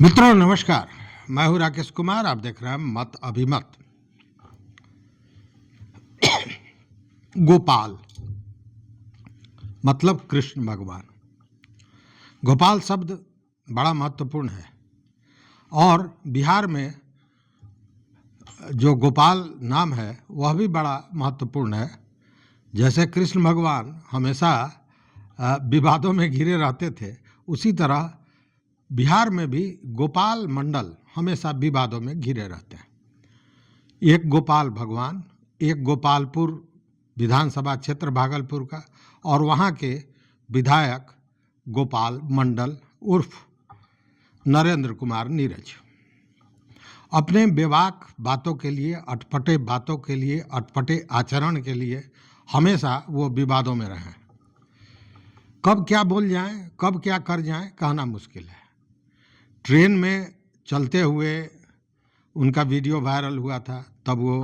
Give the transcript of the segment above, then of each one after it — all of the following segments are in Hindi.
मित्रों नमस्कार। मैं हूं राकेश कुमार। आप देख रहे हैं मत अभिमत। गोपाल मतलब कृष्ण भगवान। गोपाल शब्द बड़ा महत्वपूर्ण है और बिहार में जो गोपाल नाम है वह भी बड़ा महत्वपूर्ण है। जैसे कृष्ण भगवान हमेशा विवादों में घिरे रहते थे, उसी तरह बिहार में भी गोपाल मंडल हमेशा विवादों में घिरे रहते हैं। एक गोपाल भगवान, एक गोपालपुर विधानसभा क्षेत्र भागलपुर का, और वहाँ के विधायक गोपाल मंडल उर्फ नरेंद्र कुमार नीरज अपने बेबाक बातों के लिए, अटपटे बातों के लिए, अटपटे आचरण के लिए हमेशा वो विवादों में रहे। कब क्या बोल जाएं, कब क्या कर जाएं, कहना मुश्किल है। ट्रेन में चलते हुए उनका वीडियो वायरल हुआ था, तब वो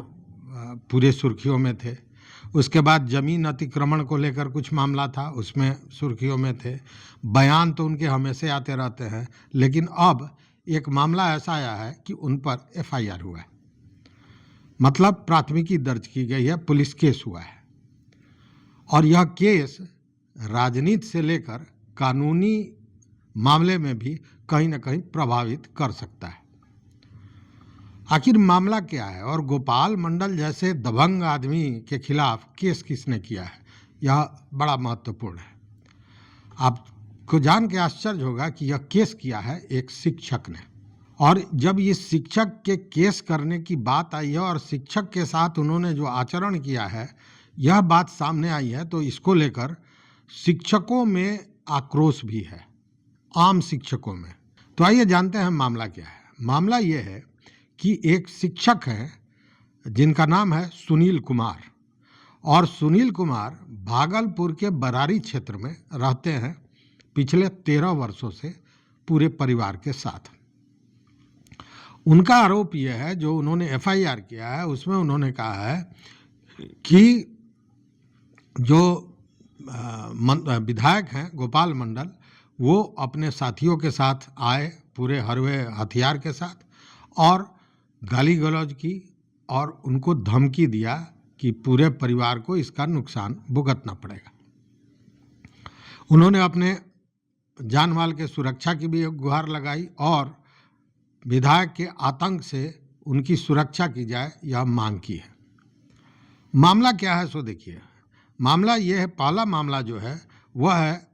पूरे सुर्खियों में थे। उसके बाद जमीन अतिक्रमण को लेकर कुछ मामला था, उसमें सुर्खियों में थे। बयान तो उनके हमेशा आते रहते हैं, लेकिन अब एक मामला ऐसा आया है कि उन पर एफआईआर हुआ है, मतलब प्राथमिकी दर्ज की गई है, पुलिस केस हुआ है। और यह केस राजनीति से लेकर कानूनी मामले में भी कहीं न कहीं प्रभावित कर सकता है। आखिर मामला क्या है और गोपाल मंडल जैसे दबंग आदमी के खिलाफ केस किसने किया है, यह बड़ा महत्वपूर्ण है। आपको जान के आश्चर्य होगा कि यह केस किया है एक शिक्षक ने। और जब ये शिक्षक के केस करने की बात आई है और शिक्षक के साथ उन्होंने जो आचरण किया है, यह बात सामने आई है, तो इसको लेकर शिक्षकों में आक्रोश भी है, आम शिक्षकों में। तो आइए जानते हैं मामला क्या है। मामला ये है कि एक शिक्षक हैं जिनका नाम है सुनील कुमार, और सुनील कुमार भागलपुर के बरारी क्षेत्र में रहते हैं पिछले 13 वर्षों से पूरे परिवार के साथ। उनका आरोप यह है, जो उन्होंने एफआईआर किया है उसमें उन्होंने कहा है कि जो विधायक हैं गोपाल मंडल, वो अपने साथियों के साथ आए पूरे हरवे हथियार के साथ और गाली गलौज की और उनको धमकी दिया कि पूरे परिवार को इसका नुकसान भुगतना पड़ेगा। उन्होंने अपने जान माल के सुरक्षा की भी एक गुहार लगाई और विधायक के आतंक से उनकी सुरक्षा की जाए, यह मांग की है। मामला क्या है सो देखिए। मामला यह है, पहला मामला जो है वह है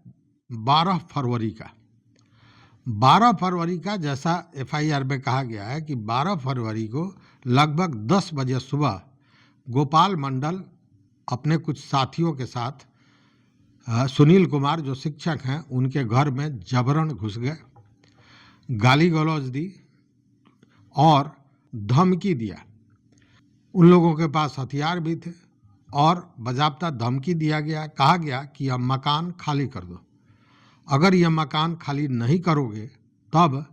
12 फरवरी का। 12 फरवरी का, जैसा एफआईआर में कहा गया है कि 12 फरवरी को लगभग 10 बजे सुबह गोपाल मंडल अपने कुछ साथियों के साथ सुनील कुमार जो शिक्षक हैं उनके घर में जबरन घुस गए, गाली गलौज दी और धमकी दिया। उन लोगों के पास हथियार भी थे और बाज़ाब्ता धमकी दिया गया, कहा गया कि यह मकान खाली कर दो, अगर यह मकान खाली नहीं करोगे तब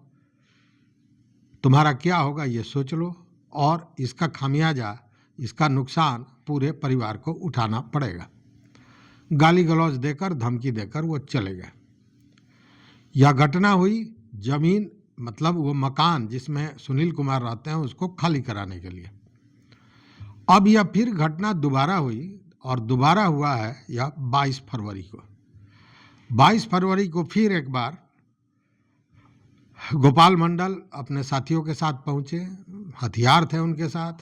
तुम्हारा क्या होगा ये सोच लो, और इसका खामियाजा, इसका नुकसान पूरे परिवार को उठाना पड़ेगा। गाली गलौज देकर, धमकी देकर वो चले गए। यह घटना हुई जमीन, मतलब वो मकान जिसमें सुनील कुमार रहते हैं उसको खाली कराने के लिए। अब यह फिर घटना दोबारा हुई और दोबारा हुआ है यह 22 फरवरी को। 22 फरवरी को फिर एक बार गोपाल मंडल अपने साथियों के साथ पहुंचे, हथियार थे उनके साथ,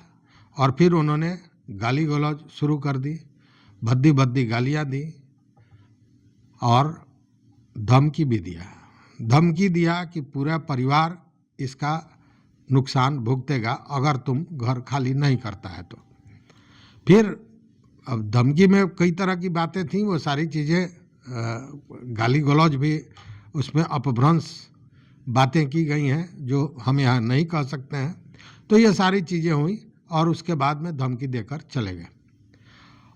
और फिर उन्होंने गाली गलौज शुरू कर दी, भद्दी भद्दी गालियां दी और धमकी भी दिया। धमकी दिया कि पूरा परिवार इसका नुकसान भुगतेगा अगर तुम घर खाली नहीं करता है तो। फिर अब धमकी में कई तरह की बातें थीं, वो सारी चीज़ें, गाली गलौज भी उसमें अपभ्रंश बातें की गई हैं जो हम यहाँ नहीं कह सकते हैं। तो ये सारी चीज़ें हुई और उसके बाद में धमकी देकर चले गए।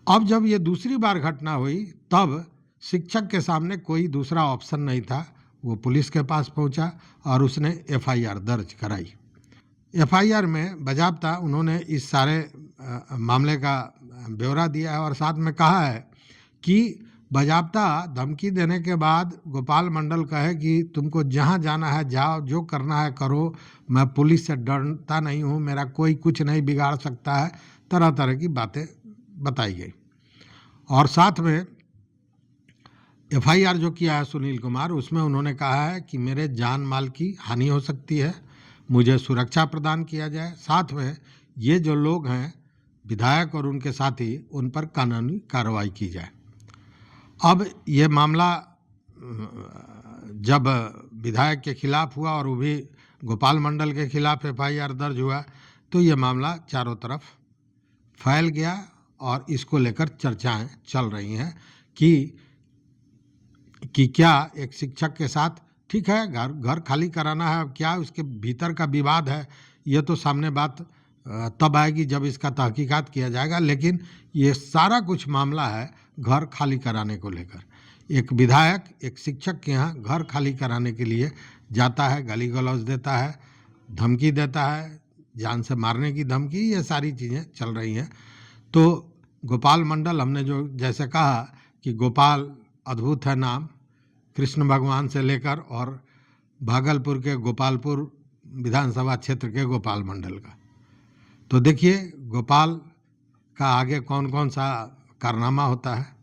अब जब ये दूसरी बार घटना हुई तब शिक्षक के सामने कोई दूसरा ऑप्शन नहीं था, वो पुलिस के पास पहुंचा और उसने एफआईआर दर्ज कराई। एफआईआर में बाज़ाब्ता उन्होंने इस सारे मामले का ब्यौरा दिया है और साथ में कहा है कि बाज़ाब्ता धमकी देने के बाद गोपाल मंडल कहे कि तुमको जहाँ जाना है जाओ, जो करना है करो, मैं पुलिस से डरता नहीं हूँ, मेरा कोई कुछ नहीं बिगाड़ सकता है, तरह तरह की बातें बताई गई। और साथ में एफआईआर जो किया है सुनील कुमार, उसमें उन्होंने कहा है कि मेरे जान माल की हानि हो सकती है, मुझे सुरक्षा प्रदान किया जाए, साथ में ये जो लोग हैं विधायक और उनके साथी, उन पर कानूनी कार्रवाई की जाए। अब ये मामला जब विधायक के खिलाफ हुआ और वो भी गोपाल मंडल के खिलाफ एफआईआर दर्ज हुआ, तो ये मामला चारों तरफ फैल गया और इसको लेकर चर्चाएं चल रही हैं कि क्या एक शिक्षक के साथ, ठीक है घर खाली कराना है, अब क्या उसके भीतर का विवाद है, ये तो सामने बात तब आएगी जब इसका तहकीकात किया जाएगा, लेकिन ये सारा कुछ मामला है घर खाली कराने को लेकर। एक विधायक एक शिक्षक के यहाँ घर खाली कराने के लिए जाता है, गाली गलौज देता है, धमकी देता है, जान से मारने की धमकी, ये सारी चीज़ें चल रही हैं। तो गोपाल मंडल, हमने जो जैसे कहा कि गोपाल अद्भुत है नाम, कृष्ण भगवान से लेकर और भागलपुर के गोपालपुर विधानसभा क्षेत्र के गोपाल मंडल का। तो देखिए गोपाल का आगे कौन कौन सा कारनामा होता है।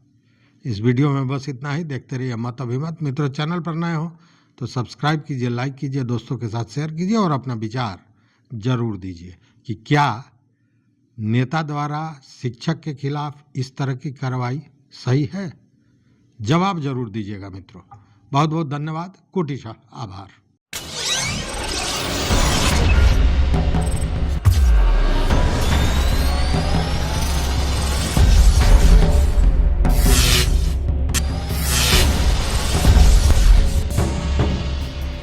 इस वीडियो में बस इतना ही। देखते रहिए मत अभिमत। मित्रों, चैनल पर नए हो तो सब्सक्राइब कीजिए, लाइक कीजिए, दोस्तों के साथ शेयर कीजिए और अपना विचार जरूर दीजिए कि क्या नेता द्वारा शिक्षक के खिलाफ इस तरह की कार्रवाई सही है। जवाब जरूर दीजिएगा मित्रों। बहुत बहुत धन्यवाद। कोटिशा आभार।